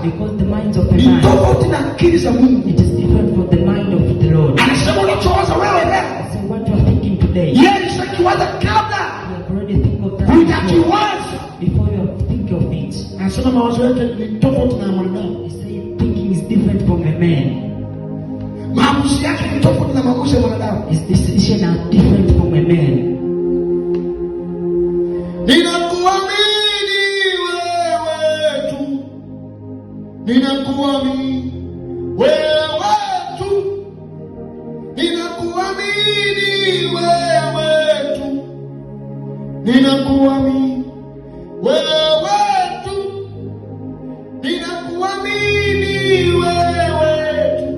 Because the minds of a ni man, tofauti na akili za Mungu. it is different from the mind of the Lord. Anasema unachowaza wewe leo, So what you are thinking today, yeye alishakiwaza kabla you have already think of that hujakiwaza. before you think of it. Anasema mawazo yake ni tofauti na mwanadamu. He said thinking is different from a man. Maamuzi yake ni tofauti na maamuzi ya mwanadamu. His decisions are different from a man. Ninakuamini wewe tu, ninakuamini wewe tu, ninakuamini wewe tu, ninakuamini wewe tu, ninakuamini wewe tu,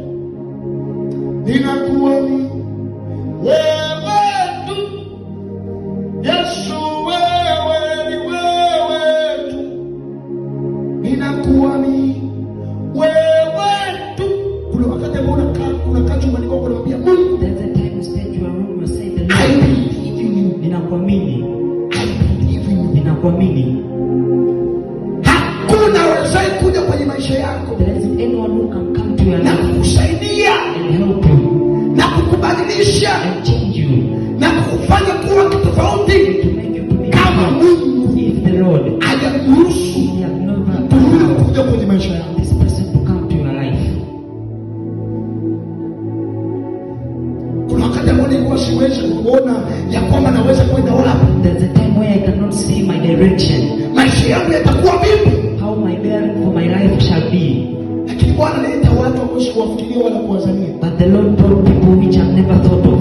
ninakuamini wewe tu, Yesu wewe ni wewe tu, ninakuamini wewe tu. Kuna wakati ambao unakaa chumbani kwako unamwambia Mungu, There's a time you spend your room, you say the I Lord, believe in you. ninakuamini, I believe in you. ninakuamini. Hakuna wezaye kuja kwenye maisha yako There isn't anyone who can come to your na life kukusaidia and help you na kukubadilisha and change you, na kukufanya kuwa kitofauti to make you to be kama different. Mungu If the Lord, hajakuruhusu He has never mtu huyo allowed kuja kwenye maisha yako. this person to come to your life. Kuna wakati ambao nilikuwa siwezi kuona ya kwamba naweza kwenda wapi, There's a time where I cannot see my direction, maisha yangu yatakuwa vipi, how my bearing for my life shall be. lakini Bwana analeta watu ambao sikuwafikiria wala kuwazania. But the Lord brought people which I've never thought of.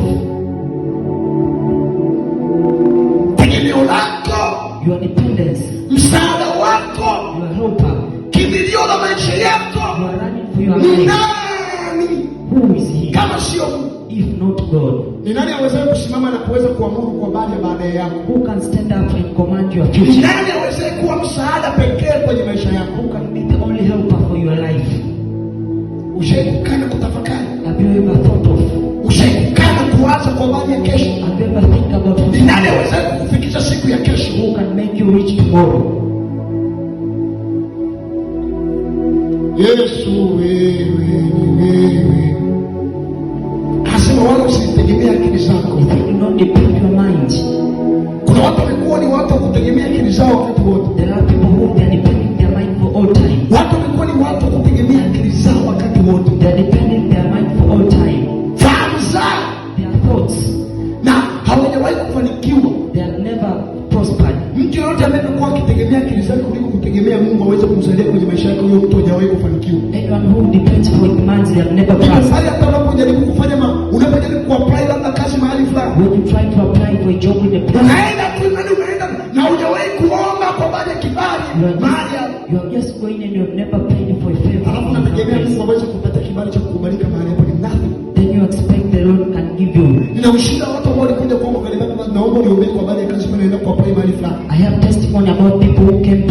Tegemeo lako, Your dependence, msaada wako, your helper, kimbilio la maisha you yako are running for your ni life. nani Who is He kama sio Mungu? if not God? Ni nani awezaye kusimama na kuweza kuamuru kwa bali ya baadaye yako? Who can stand up and command your Ni future? nani awezaye kuwa msaada pekee kwenye maisha yako? Who can be the only helper for your life? Ushaikukaa na kutafakari? Have you ever thought of? Ushaikukaa na kuwaza kwa bali ya kesho? Have you ever think about Ni nani tomorrow? awezaye kukufikisha siku ya kesho? Who can make you reach tomorrow? Yesu wewe ni wewe. Anasema wala usitegemea akili zako. If you do not depend your mind, Kuna watu wamekuwa ni watu wa kutegemea akili zao wakati wote. there are people who they are depending their mind for all time. Watu wamekuwa ni watu wa kutegemea akili zao wakati wote. They are depending their mind for all time. Fahamu zao Their thoughts, na hawajawahi kufanikiwa. they have never prospered. Mtu yoyote ambaye amekuwa akitegemea akili zake kuliko kutegemea Mungu aweze kumsaidia kwenye maisha yake, huyo mtu hajawahi kufanikiwa. Anyone who depends for his mind, they have never prospered. Hali hata unapojaribu kufanya unapojaribu kuapply labda kazi mahali fulani, When you try to apply for a job in a place, unaenda tu imani, unaenda na hujawahi kuomba kwa baada ya kibali mahali hapo, you are just going and you have never prayed for a favor. alafu unategemea Mungu aweze kupata kibali cha kukubalika mahali hapo. Ni nothing. Then you expect the Lord can give you. Ninaushinda watu ambao walikuja kuomba kanisa, naomba niombee kwa baada ya kazi, naenda kuapply mahali fulani. I have testimony about people who came